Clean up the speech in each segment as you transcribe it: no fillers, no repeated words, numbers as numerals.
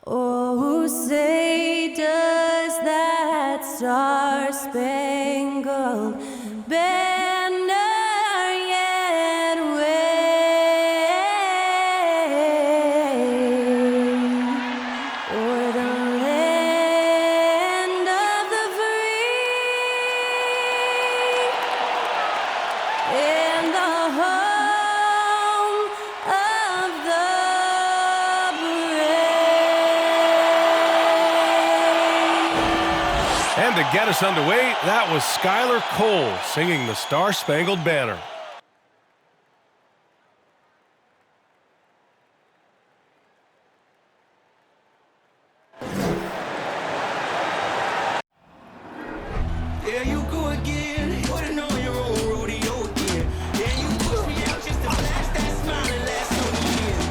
Oh, say does that star-spangled banner yet wave o'er the land of the free and the home of the brave. And to get us underway, that was Skylar Cole singing the Star-Spangled Banner. There you go again, putting on your own rodeo again. Yeah, you push me out just to flash that smile and last on the end.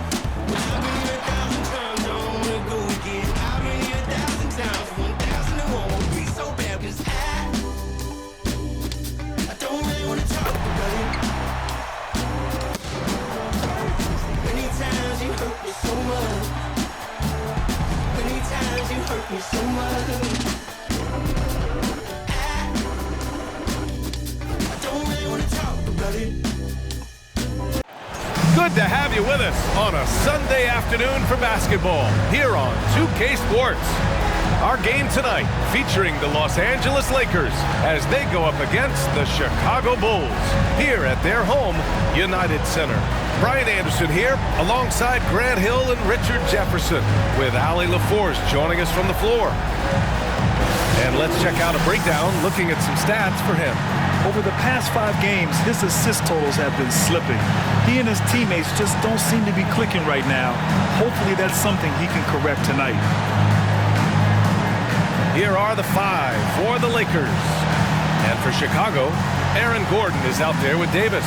But I've been here 1,000 times, I don't wanna go again. I've been here 1,000 times, 1,000 it won't be so bad, 'cause I don't really wanna talk about it. Many times you hurt me so much. Many times you hurt me so much. Good to have you with us on a Sunday afternoon for basketball here on 2K Sports. Our game tonight featuring the Los Angeles Lakers as they go up against the Chicago Bulls here at their home, United Center. Brian Anderson here alongside Grant Hill and Richard Jefferson with Allie LaForce joining us from the floor. And let's check out a breakdown looking at some stats for him. Over the past 5 games, his assist totals have been slipping. He and his teammates just don't seem to be clicking right now. Hopefully that's something he can correct tonight. Here are the 5 for the Lakers. And for Chicago, Aaron Gordon is out there with Davis.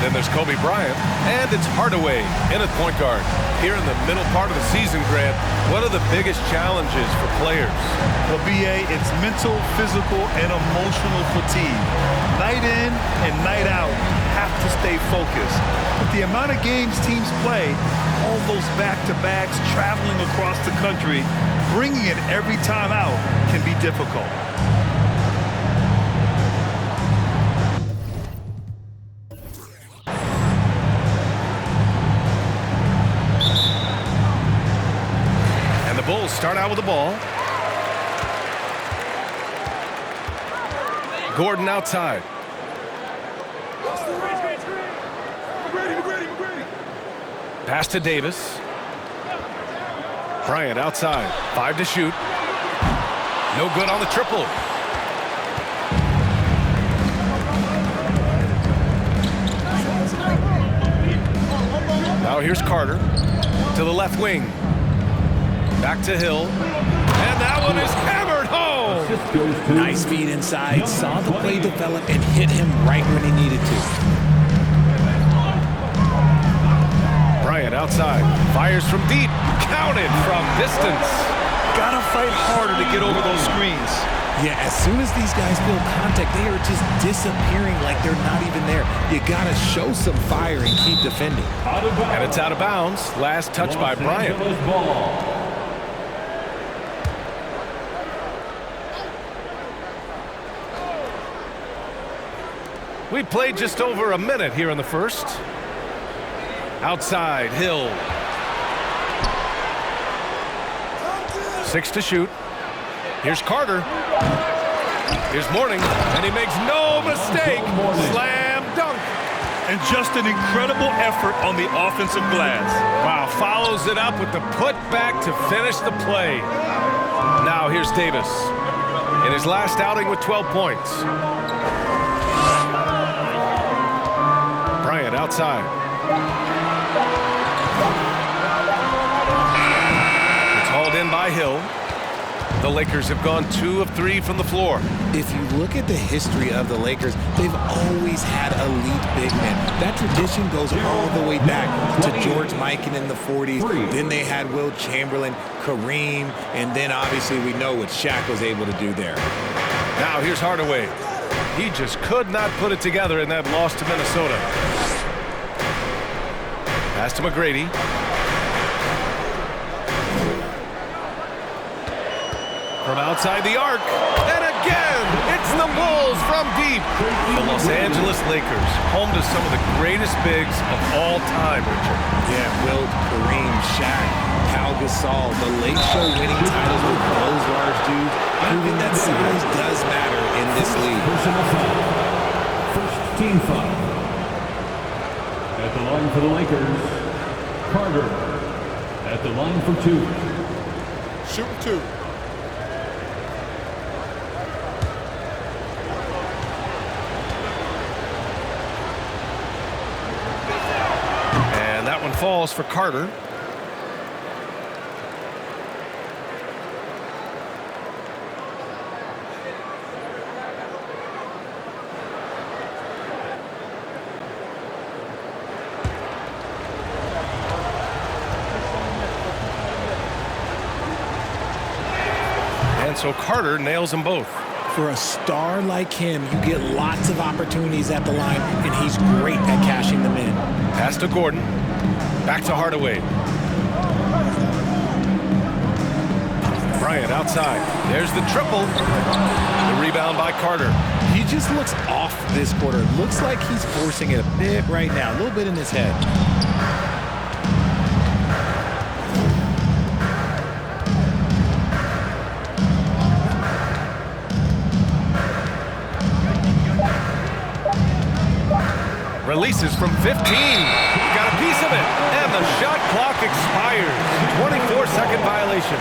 Then there's Kobe Bryant, and it's Hardaway in at point guard. Here in the middle part of the season, Grant, what are the biggest challenges for players? Well, BA, it's mental, physical, and emotional fatigue. Night in and night out, you have to stay focused. With the amount of games teams play, all those back-to-backs, traveling across the country, bringing it every time out can be difficult. Bulls start out with the ball. Gordon outside. Pass to Davis. Bryant outside. 5 to shoot. No good on the triple. Now here's Carter to the left wing. Back to Hill, and that one is hammered home. Nice feed inside, saw the play develop and hit him right when he needed to. Bryant outside, fires from deep, counted from distance. Gotta fight harder to get over those screens. Yeah, as soon as these guys feel contact, they are just disappearing like they're not even there. You gotta show some fire and keep defending. And it's out of bounds. Last touch by Bryant. We played just over a minute here in the first. Outside, Hill. 6 to shoot. Here's Carter. Here's Mourning, and he makes no mistake. Slam dunk. And just an incredible effort on the offensive glass. Wow, follows it up with the putback to finish the play. Now here's Davis in his last outing with 12 points. Bryant outside. It's hauled in by Hill. The Lakers have gone 2 of 3 from the floor. If you look at the history of the Lakers, they've always had elite big men. That tradition goes all the way back to George Mikan in the 40s. Then they had Wilt Chamberlain, Kareem, and then obviously we know what Shaq was able to do there. Now here's Hardaway. He just could not put it together in that loss to Minnesota. Pass to McGrady. From outside the arc. And again, it's the Bulls from deep. The Los Angeles Lakers, home to some of the greatest bigs of all time, Richard. Yeah, Wilt, Kareem, Shaq, Pau Gasol, the late show winning titles with those large dudes, proving that size does matter in this league. Personal foul. First team foul. At the line for the Lakers, Carter. At the line for two. Shooting two. And that one falls for Carter. And so Carter nails them both. For a star like him, you get lots of opportunities at the line, and he's great at cashing them in. Pass to Gordon. Back to Hardaway. Bryant outside. There's the triple. The rebound by Carter. He just looks off this quarter. Looks like he's forcing it a bit right now, a little bit in his head. Releases from 15. Got a piece of it. And the shot clock expires. 24-second violation.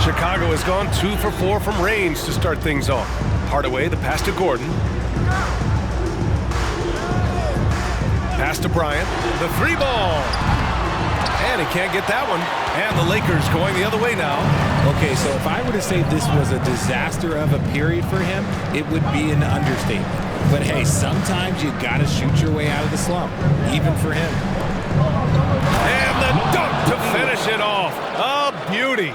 Chicago has gone 2 for 4 from range to start things off. Hardaway, the pass to Gordon. Pass to Bryant. The three ball. And he can't get that one. And the Lakers going the other way now. Okay, so if I were to say this was a disaster of a period for him, it would be an understatement. But hey, sometimes you gotta shoot your way out of the slump, even for him. And the dunk to finish it off. A beauty.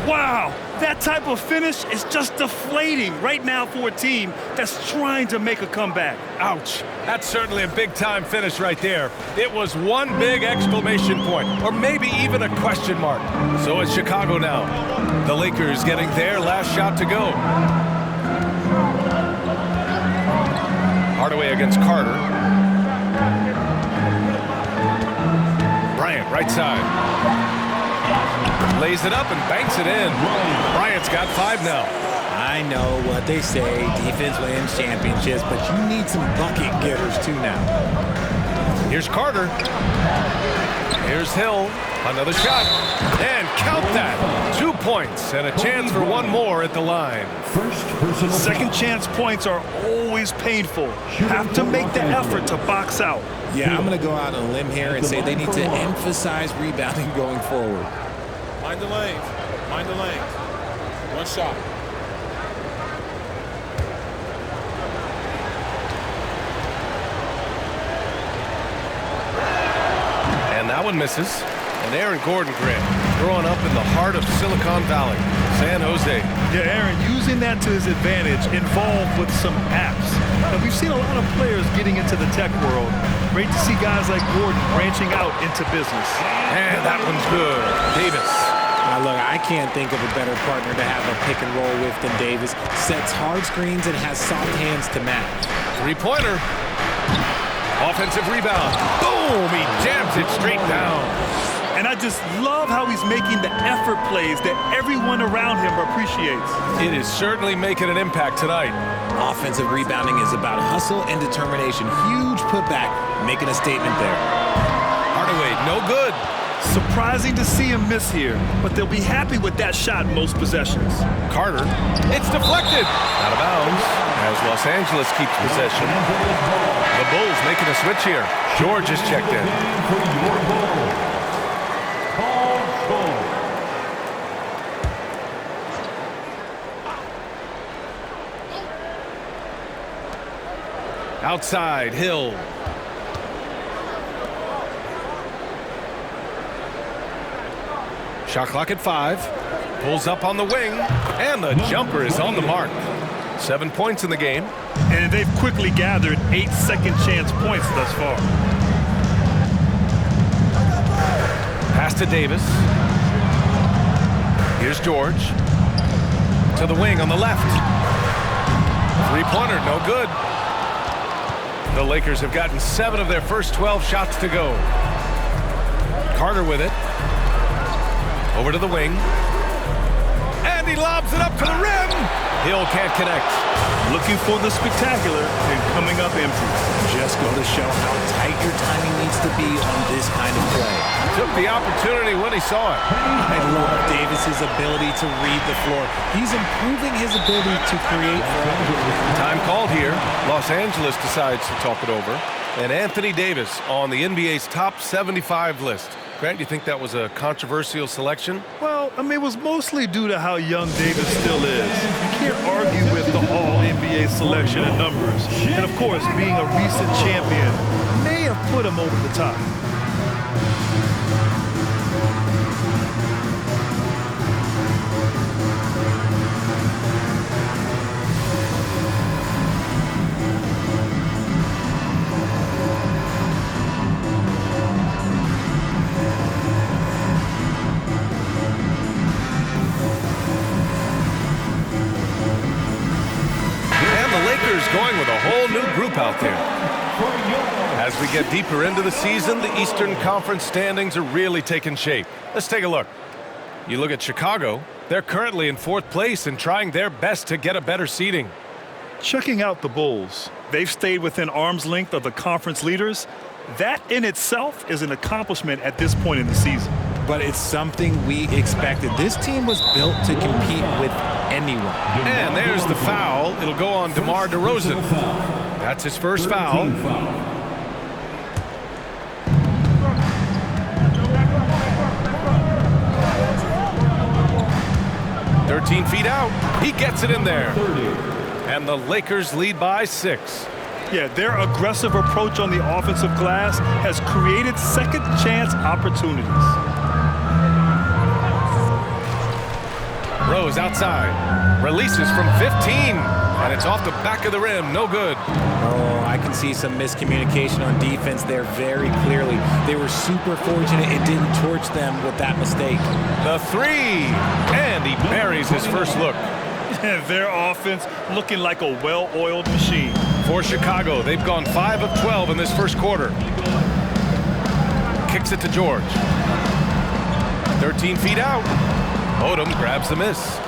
Wow, that type of finish is just deflating right now for a team that's trying to make a comeback. Ouch. That's certainly a big-time finish right there. It was one big exclamation point, or maybe even a question mark. So it's Chicago now. The Lakers getting their last shot to go. Hardaway against Carter. Bryant, right side. Lays it up and banks it in. Bryant's got 5 now. I know what they say, defense wins championships, but you need some bucket getters too now. Here's Carter. Here's Hill. Another shot. And count that. 2 points and a chance for one more at the line. First personal Second chance points are always painful. Have to make the effort to box out. Yeah, I'm going to go out on a limb here and say they need to emphasize rebounding going forward. Mind the lanes. Mind the lanes. One shot. And that one misses. And Aaron Gordon Grant growing up in the heart of Silicon Valley, San Jose. Yeah, Aaron, using that to his advantage, involved with some apps. And we've seen a lot of players getting into the tech world. Great to see guys like Gordon branching out into business. And that one's good. Davis. Now look, I can't think of a better partner to have a pick and roll with than Davis. Sets hard screens and has soft hands to match. Three-pointer. Offensive rebound. Boom! He jams it straight down. And I just love how he's making the effort plays that everyone around him appreciates. It is certainly making an impact tonight. Offensive rebounding is about hustle and determination. Huge putback, making a statement there. Hardaway, no good. Surprising to see him miss here, but they'll be happy with that shot most possessions. Carter. It's deflected. Out of bounds as Los Angeles keeps possession. The Bulls making a switch here. George is checked in. Outside, Hill. Shot clock at 5. Pulls up on the wing. And the jumper is on the mark. 7 points in the game. And they've quickly gathered 8 second chance points thus far. Pass to Davis. Here's George. To the wing on the left. Three-pointer, no good. The Lakers have gotten 7 of their first 12 shots to go. Carter with it. Over to the wing. And he lobs it up to the rim. Hill can't connect. Looking for the spectacular and coming up empty. Just go to show how tight your timing needs to be on this kind of play. Took the opportunity when he saw it. I love Davis's ability to read the floor. He's improving his ability to create for others. Time called here. Los Angeles decides to talk it over. And Anthony Davis on the NBA's top 75 list. Grant, you think that was a controversial selection? Well, I mean, it was mostly due to how young Davis still is. You can't argue with the all-NBA selection and numbers. And, of course, being a recent champion may have put him over the top. Going with a whole new group out there. As we get deeper into the season, the Eastern Conference standings are really taking shape. Let's take a look. You look at Chicago, they're currently in 4th place and trying their best to get a better seeding. Checking out the Bulls. They've stayed within arm's length of the conference leaders. That in itself is an accomplishment at this point in the season. But it's something we expected. This team was built to compete with anyone. And there's the foul. It'll go on DeMar DeRozan. That's his first foul. 13 feet out. He gets it in there. And the Lakers lead by 6. Yeah, their aggressive approach on the offensive glass has created second chance opportunities. Rose outside. Releases from 15. And it's off the back of the rim. No good. Oh, I can see some miscommunication on defense there very clearly. They were super fortunate it didn't torch them with that mistake. The 3. And he buries his first look. Their offense looking like a well-oiled machine. For Chicago, they've gone 5 of 12 in this first quarter. Kicks it to George. 13 feet out. Odom grabs the miss.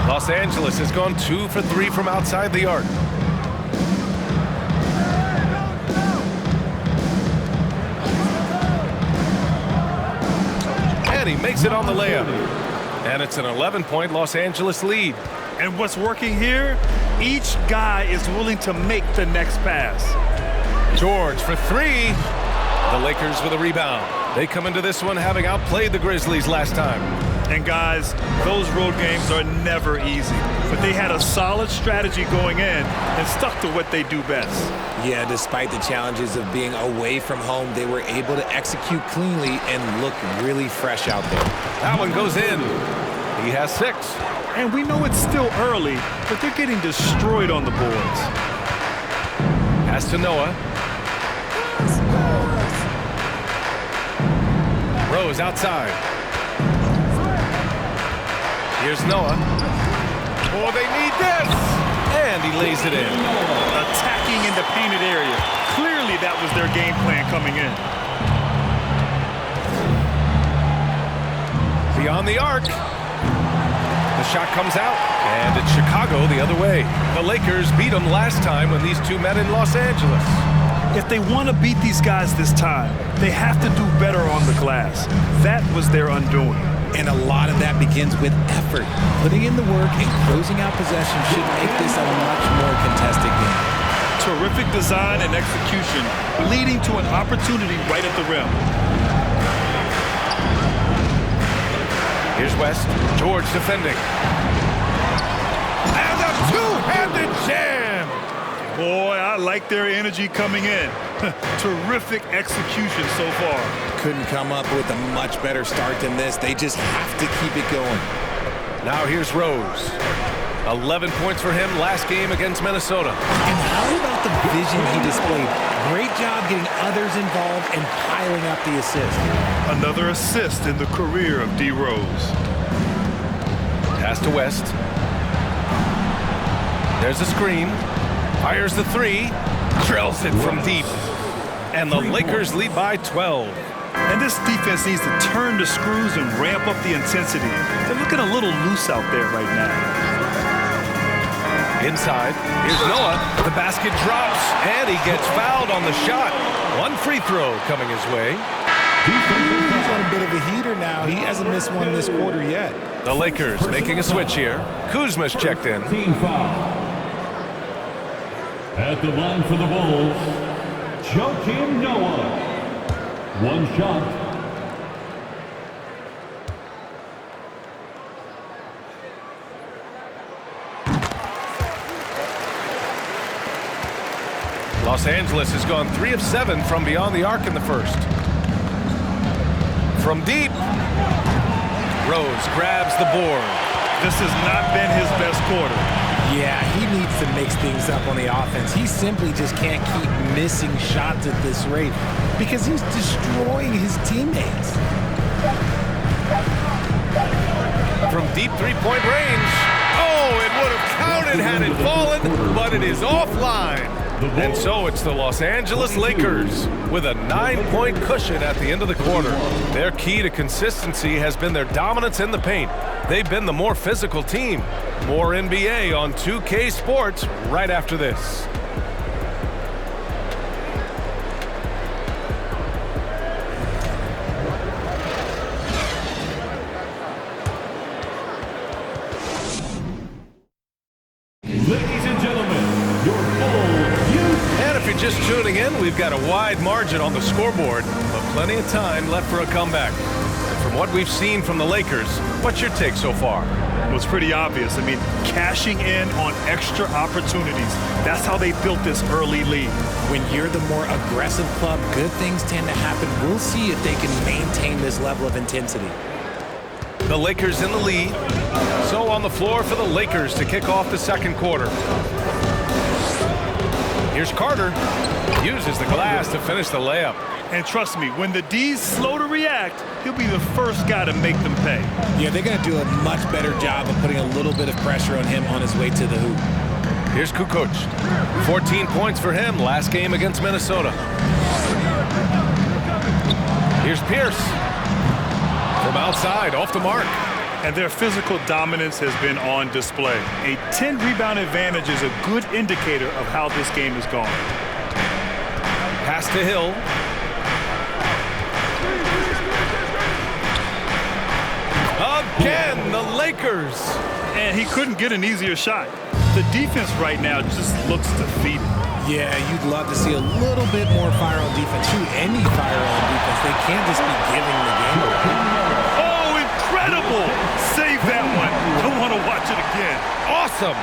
Los Angeles has gone 2 for 3 from outside the arc. And he makes it on the layup. And it's an 11-point Los Angeles lead. And what's working here? Each guy is willing to make the next pass. George for 3. The Lakers with a rebound. They come into this one having outplayed the Grizzlies last time. And guys, those road games are never easy. But they had a solid strategy going in and stuck to what they do best. Yeah, despite the challenges of being away from home, they were able to execute cleanly and look really fresh out there. That one goes in. He has 6. And we know it's still early, but they're getting destroyed on the boards. Pass to Noah. Rose outside. Here's Noah. Oh, they need this! And he lays it in. Attacking in the painted area. Clearly that was their game plan coming in. Beyond the arc. The shot comes out. And it's Chicago the other way. The Lakers beat them last time when these two met in Los Angeles. If they want to beat these guys this time, they have to do better on the glass. That was their undoing. And a lot of that begins with effort. Putting in the work and closing out possession should make this a much more contested game. Terrific design and execution, leading to an opportunity right at the rim. Here's West. George defending. And a two-handed jam! Boy, I like their energy coming in. Terrific execution so far. Couldn't come up with a much better start than this. They just have to keep it going. Now here's Rose. 11 points for him last game against Minnesota. And how about the vision he displayed? Great job getting others involved and piling up the assist. Another assist in the career of D. Rose. Pass to West. There's a screen. Fires the three. Drills it from deep. And the Lakers lead by 12. And this defense needs to turn the screws and ramp up the intensity. They're looking a little loose out there right now. Inside, here's Noah. The basket drops, and he gets fouled on the shot. One free throw coming his way. He's on a bit of a heater now. He hasn't missed one this quarter yet. The Lakers making a switch here. Kuzma's checked in. Team foul. At the line for the Bulls, Joakim Noah. One shot. Los Angeles has gone 3 of 7 from beyond the arc in the first. From deep, Rose grabs the board. This has not been his best quarter. Yeah, he needs to mix things up on the offense. He simply just can't keep missing shots at this rate because he's destroying his teammates. From deep three-point range. Oh, it would have counted had it fallen, but it is offline. And so it's the Los Angeles Lakers with a 9-point cushion at the end of the quarter. Their key to consistency has been their dominance in the paint. They've been the more physical team. More NBA on 2K Sports right after this. Ladies and gentlemen, your Bulls youth. And if you're just tuning in, we've got a wide margin on the scoreboard, but plenty of time left for a comeback. And from what we've seen from the Lakers, what's your take so far? Well, it's pretty obvious. I mean, cashing in on extra opportunities. That's how they built this early lead. When you're the more aggressive club, good things tend to happen. We'll see if they can maintain this level of intensity. The Lakers in the lead. So on the floor for the Lakers to kick off the second quarter. Here's Carter. Uses the glass to finish the layup. And trust me, when the D's slow to react, he'll be the first guy to make them pay. Yeah, they're going to do a much better job of putting a little bit of pressure on him on his way to the hoop. Here's Kukoc. 14 points for him last game against Minnesota. Here's Pierce. From outside, off the mark. And their physical dominance has been on display. A 10-rebound advantage is a good indicator of how this game is going. Pass to Hill. Again, the Lakers. And he couldn't get an easier shot. The defense right now just looks defeated. Yeah, you'd love to see a little bit more fire on defense. Shoot, any fire on defense. They can't just be giving the game away. Oh, incredible! Save that one. Don't want to watch it again. Awesome.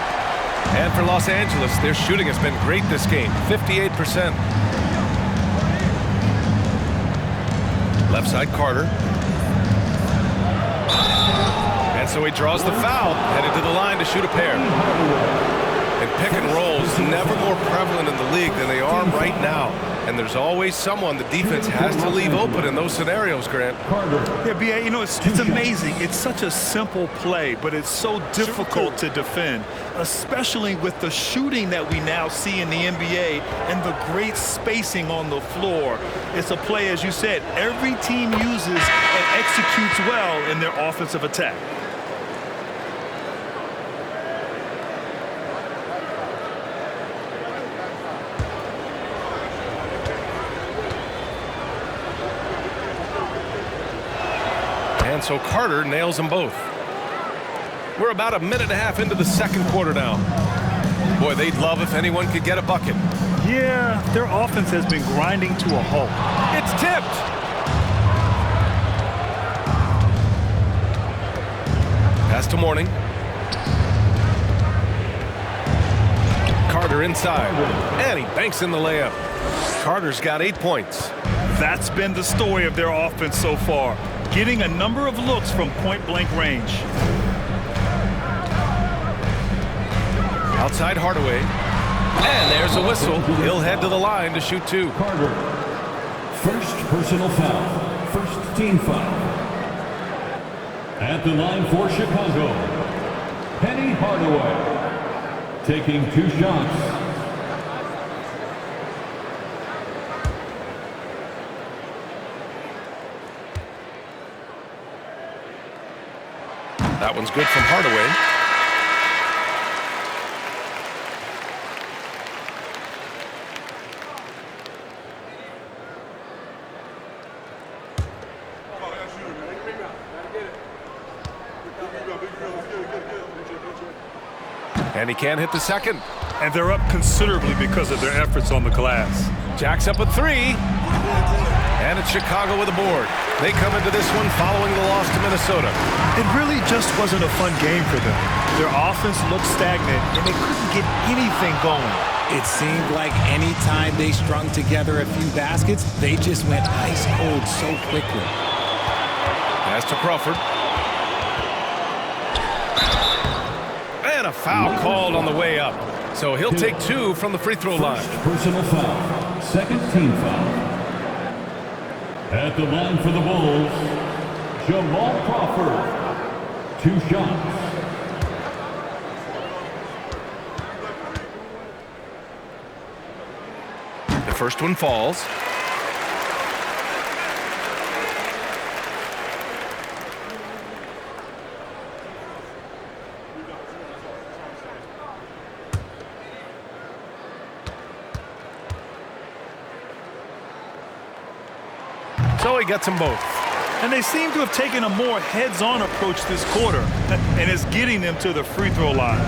And for Los Angeles, their shooting has been great this game, 58%. Left side, Carter. And so he draws the foul, headed to the line to shoot a pair. And pick and rolls never more prevalent in the league than they are right now. And there's always someone the defense has to leave open in those scenarios, Grant. Yeah, B.A., you know, it's amazing. It's such a simple play, but it's so difficult to defend, especially with the shooting that we now see in the NBA and the great spacing on the floor. It's a play, as you said, every team uses and executes well in their offensive attack. And so Carter nails them both. We're about a minute and a half into the second quarter now. Boy, they'd love if anyone could get a bucket. Yeah, their offense has been grinding to a halt. It's tipped. Pass to Mourning. Carter inside. And he banks in the layup. Carter's got 8 points. That's been the story of their offense so far, getting a number of looks from point-blank range. Outside Hardaway. And there's a whistle. He'll head to the line to shoot two. Carter. First personal foul. First team foul. At the line for Chicago, Penny Hardaway. Taking 2 shots. That one's good from Hardaway. And he can't hit the second. And they're up considerably because of their efforts on the glass. Jack's up a 3. And it's Chicago with a board. They come into this one following the loss to Minnesota. It really just wasn't a fun game for them. Their offense looked stagnant, and they couldn't get anything going. It seemed like any time they strung together a few baskets, they just went ice cold so quickly. Pass to Crawford. And a foul called on the way up. So he'll take 2 from the free throw line. Personal foul. Second team foul. At the line for the Bulls, Jamal Crawford. 2 shots. The first one falls. So he gets them both. And they seem to have taken a more heads-on approach this quarter, and it's getting them to the free throw line.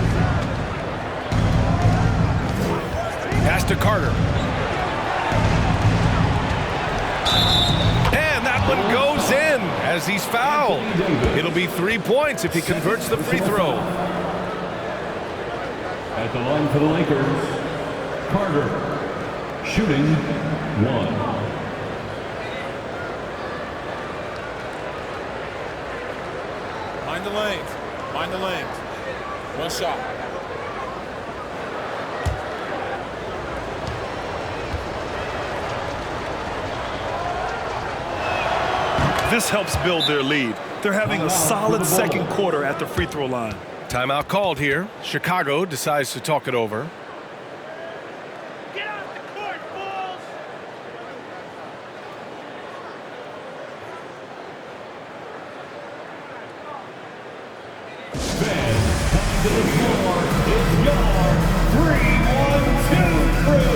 Pass to Carter. And that one goes in as he's fouled. It'll be 3 points if he converts the free throw. At the line for the Lakers, Carter. Shooting 1. Mind the lanes. Mind the lanes. 1 shot. This helps build their lead. They're having a solid second quarter at the free throw line. Timeout called here. Chicago decides to talk it over. Get off the court, Bulls! Fans coming to the floor. It's your 3-1-2 crew.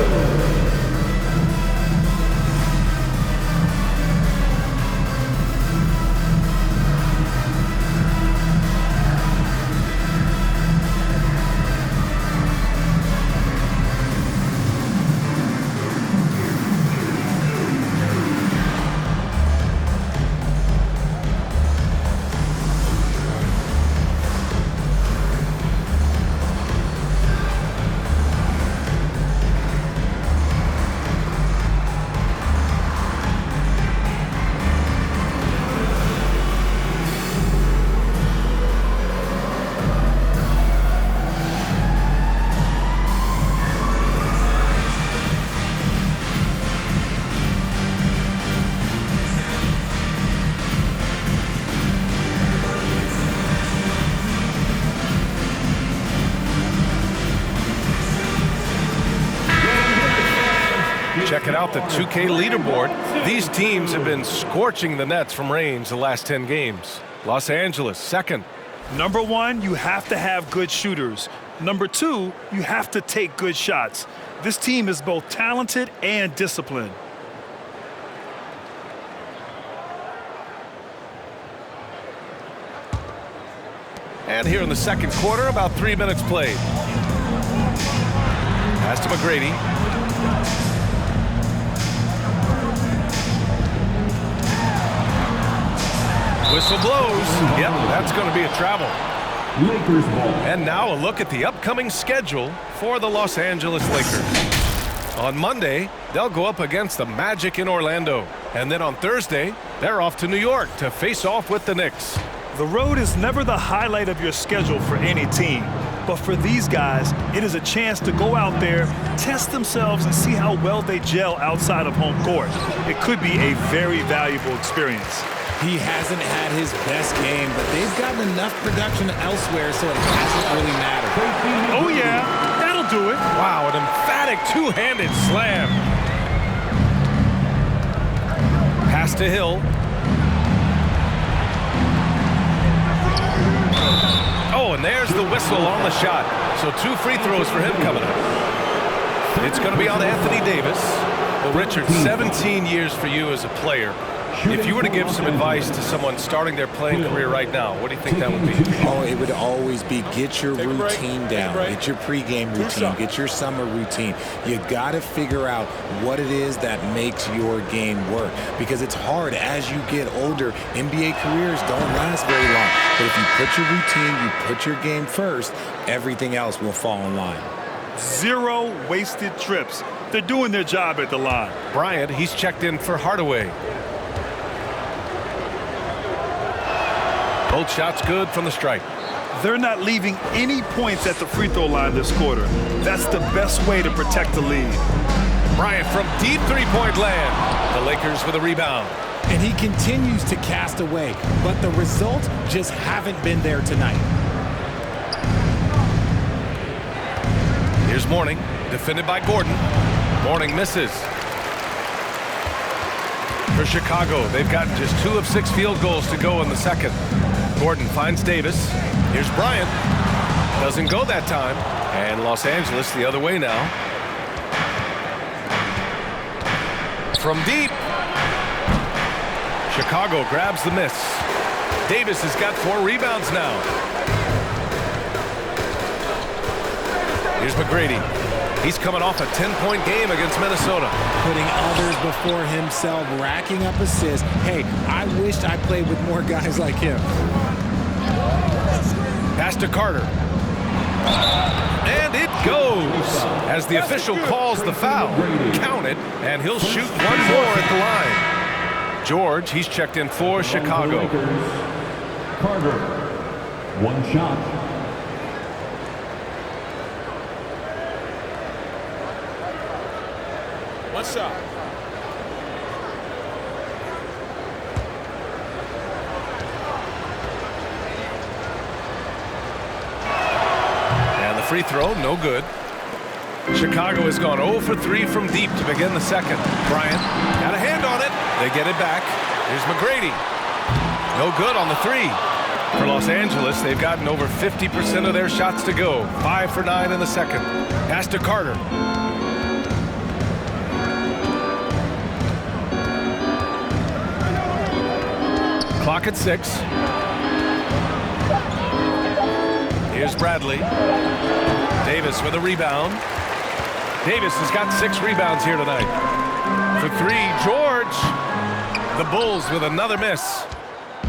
Checking out the 2K leaderboard. These teams have been scorching the Nets from range the last 10 games. Los Angeles, second. Number 1, you have to have good shooters. Number 2, you have to take good shots. This team is both talented and disciplined. And here in the second quarter, about 3 minutes played. Pass to McGrady. Whistle blows. Yep, that's going to be a travel. Lakers ball. And now a look at the upcoming schedule for the Los Angeles Lakers. On Monday, they'll go up against the Magic in Orlando. And then on Thursday, they're off to New York to face off with the Knicks. The road is never the highlight of your schedule for any team. But for these guys, it is a chance to go out there, test themselves, and see how well they gel outside of home court. It could be a very valuable experience. He hasn't had his best game, but they've gotten enough production elsewhere, so it hasn't really mattered. Oh, yeah, that'll do it. Wow, an emphatic two-handed slam. Pass to Hill. Oh, and there's the whistle on the shot. So 2 free throws for him coming up. It's going to be on Anthony Davis. Well, Richard, 17 years for you as a player. If you were to give some advice to someone starting their playing career right now, what do you think that would be? Oh, it would always be get your routine down, get your pregame routine, get your summer routine. You got to figure out what it is that makes your game work, because it's hard as you get older. NBA careers don't last very long, but if you put your routine, you put your game first, everything else will fall in line. 0 wasted trips. They're doing their job at the line. Bryant, he's checked in for Hardaway. Both shots good from the stripe. They're not leaving any points at the free throw line this quarter. That's the best way to protect the lead. Bryant from deep three-point land. The Lakers with a rebound. And he continues to cast away, but the results just haven't been there tonight. Here's Mourning, defended by Gordon. Mourning misses. For Chicago, they've gotten just 2 of 6 field goals to go in the second. Gordon finds Davis. Here's Bryant. Doesn't go that time. And Los Angeles the other way now. From deep. Chicago grabs the miss. Davis has got 4 rebounds now. Here's McGrady. He's coming off a 10-point game against Minnesota. Putting others before himself, racking up assists. Hey, I wished I played with more guys like him. Pass to Carter. And it goes as the official calls the foul. Count it, and he'll shoot 1 more at the line. George, he's checked in for Chicago. Carter, 1 shot. One shot. And the free throw, no good. Chicago has gone 0 for 3 from deep to begin the second. Bryant got a hand on it. They get it back. Here's McGrady. No good on the 3. For Los Angeles, they've gotten over 50% of their shots to go. 5 for 9 in the second. Pass to Carter. Clock at 6. Here's Bradley. Davis with a rebound. Davis has got 6 rebounds here tonight. For 3, George. The Bulls with another miss.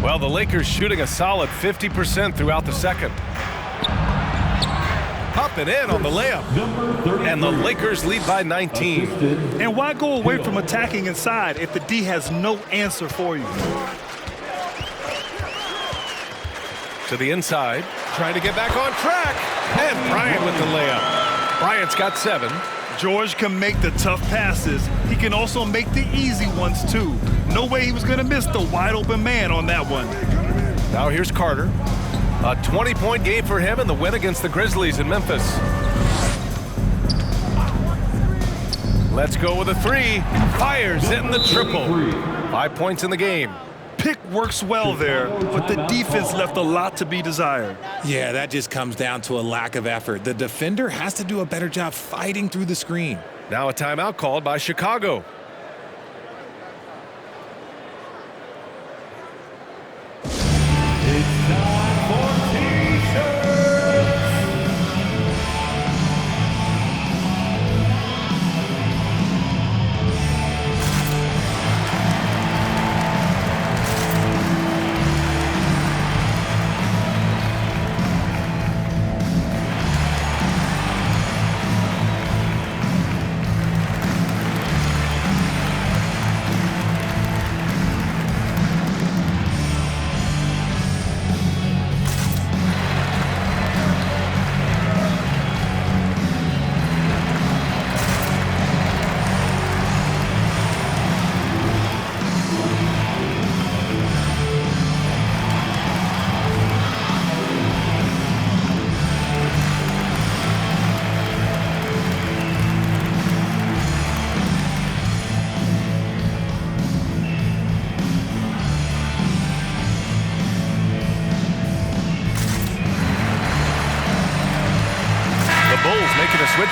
Well, the Lakers shooting a solid 50% throughout the second. Up and in on the layup. And the Lakers lead by 19. And why go away from attacking inside if the D has no answer for you? To the inside, trying to get back on track. And Bryant with the layup. Bryant's got 7. George can make the tough passes. He can also make the easy ones, too. No way he was going to miss the wide-open man on that one. Now here's Carter. A 20-point game for him in the win against the Grizzlies in Memphis. Let's go with a 3. Fires in the triple. 5 points in the game. Pick works well there, but the defense left a lot to be desired. Yeah, that just comes down to a lack of effort. The defender has to do a better job fighting through the screen. Now a timeout called by Chicago. It's time for T-shirts.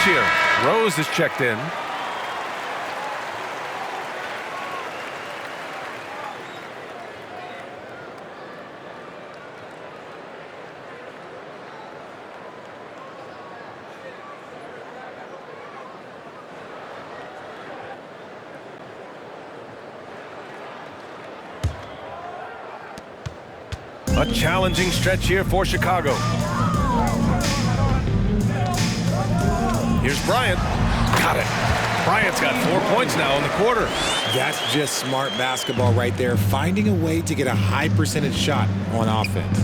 stretch here. Rose is checked in. A challenging stretch here for Chicago. Here's Bryant. Got it. Bryant's got 4 points now in the quarter. That's just smart basketball right there, finding a way to get a high percentage shot on offense.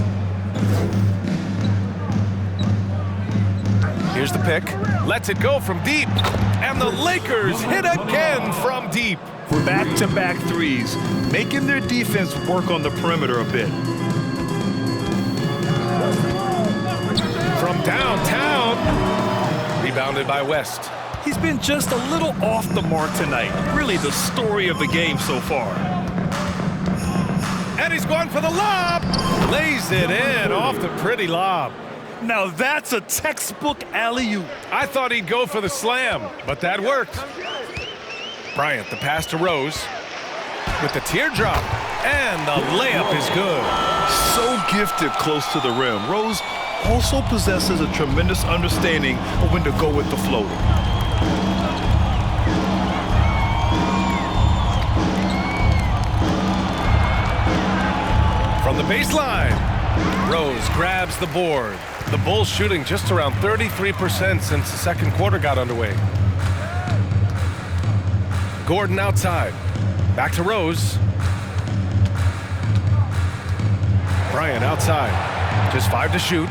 Here's the pick. Lets it go from deep. And the Lakers hit again from deep. Back-to-back threes, making their defense work on the perimeter a bit. From downtown. Rebounded by West. He's been just a little off the mark tonight. Really the story of the game so far. And he's going for the lob. Lays it in off the pretty lob. Now that's a textbook alley-oop. I thought he'd go for the slam, but that worked. Bryant, the pass to Rose. With the teardrop. And the layup is good. So gifted close to the rim. Rose also possesses a tremendous understanding of when to go with the floater. From the baseline, Rose grabs the board. The Bulls shooting just around 33% since the second quarter got underway. Gordon outside. Back to Rose. Bryant outside. Just 5 to shoot.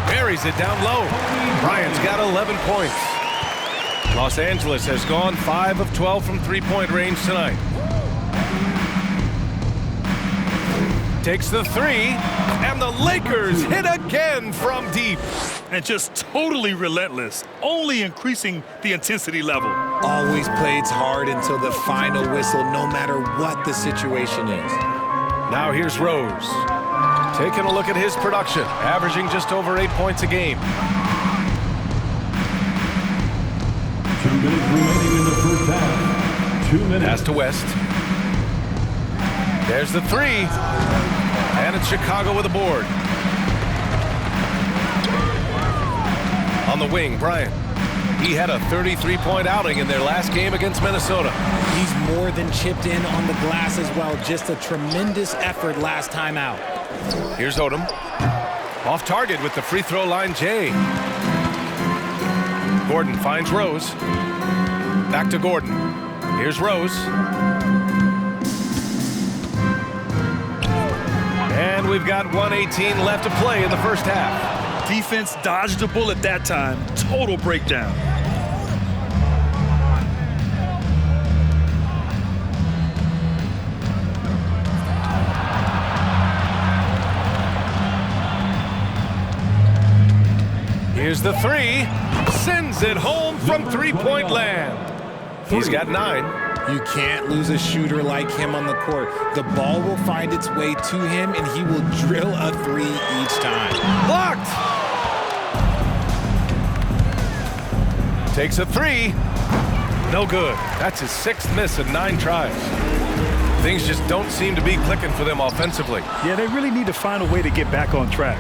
Buries it down low. Bryant's got 11 points. Los Angeles has gone 5 of 12 from three-point range tonight. Takes the three, and the Lakers hit again from deep. And just totally relentless, only increasing the intensity level. Always plays hard until the final whistle, no matter what the situation is. Now here's Rose. Taking a look at his production, averaging just over 8 points a game. 2 minutes remaining in the first half. 2 minutes. Pass to West. There's the three. And it's Chicago with a board. On the wing, Bryant. He had a 33-point outing in their last game against Minnesota. He's more than chipped in on the glass as well. Just a tremendous effort last time out. Here's Odom. Off target with the free throw line, Jay. Gordon finds Rose. Back to Gordon. Here's Rose. And we've got 1:18 left to play in the first half. Defense dodged a bullet that time. Total breakdown. Here's the three. Sends it home from three-point land. He's got 9. You can't lose a shooter like him on the court. The ball will find its way to him, and he will drill a three each time. Blocked. Takes a three. No good. That's his 6th miss in 9 tries. Things just don't seem to be clicking for them offensively. Yeah, they really need to find a way to get back on track.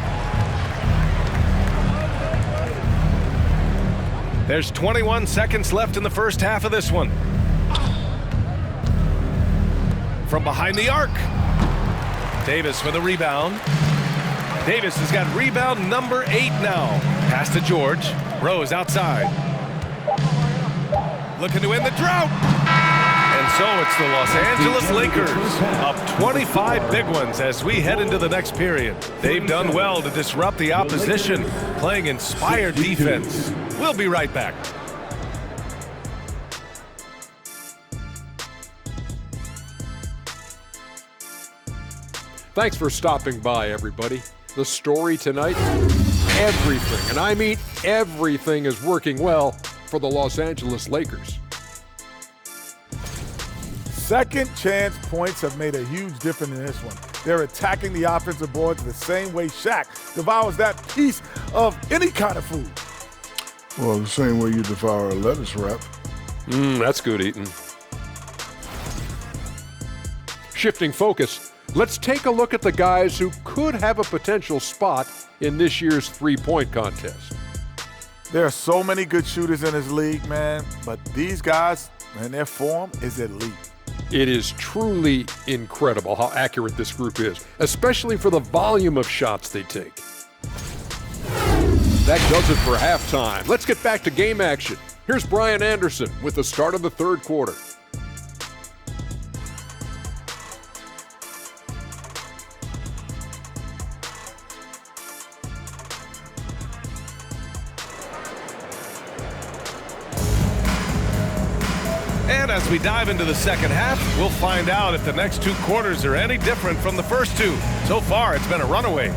There's 21 seconds left in the first half of this one. From behind the arc. Davis for the rebound. Davis has got rebound number 8 now. Pass to George. Rose outside. Looking to end the drought. And so it's the Los Angeles Lakers up 25 big ones as we head into the next period. They've done well to disrupt the opposition, playing inspired defense. We'll be right back. Thanks for stopping by, everybody. The story tonight, everything, and I mean everything, is working well for the Los Angeles Lakers. Second chance points have made a huge difference in this one. They're attacking the offensive boards the same way Shaq devours that piece of any kind of food. Well, the same way you devour a lettuce wrap. That's good eating. Shifting focus, let's take a look at the guys who could have a potential spot in this year's three-point contest. There are so many good shooters in this league, man, but these guys, man, their form is elite. It is truly incredible how accurate this group is, especially for the volume of shots they take. That does it for halftime. Let's get back to game action. Here's Brian Anderson with the start of the third quarter. And as we dive into the second half, we'll find out if the next two quarters are any different from the first two. So far, it's been a runaway.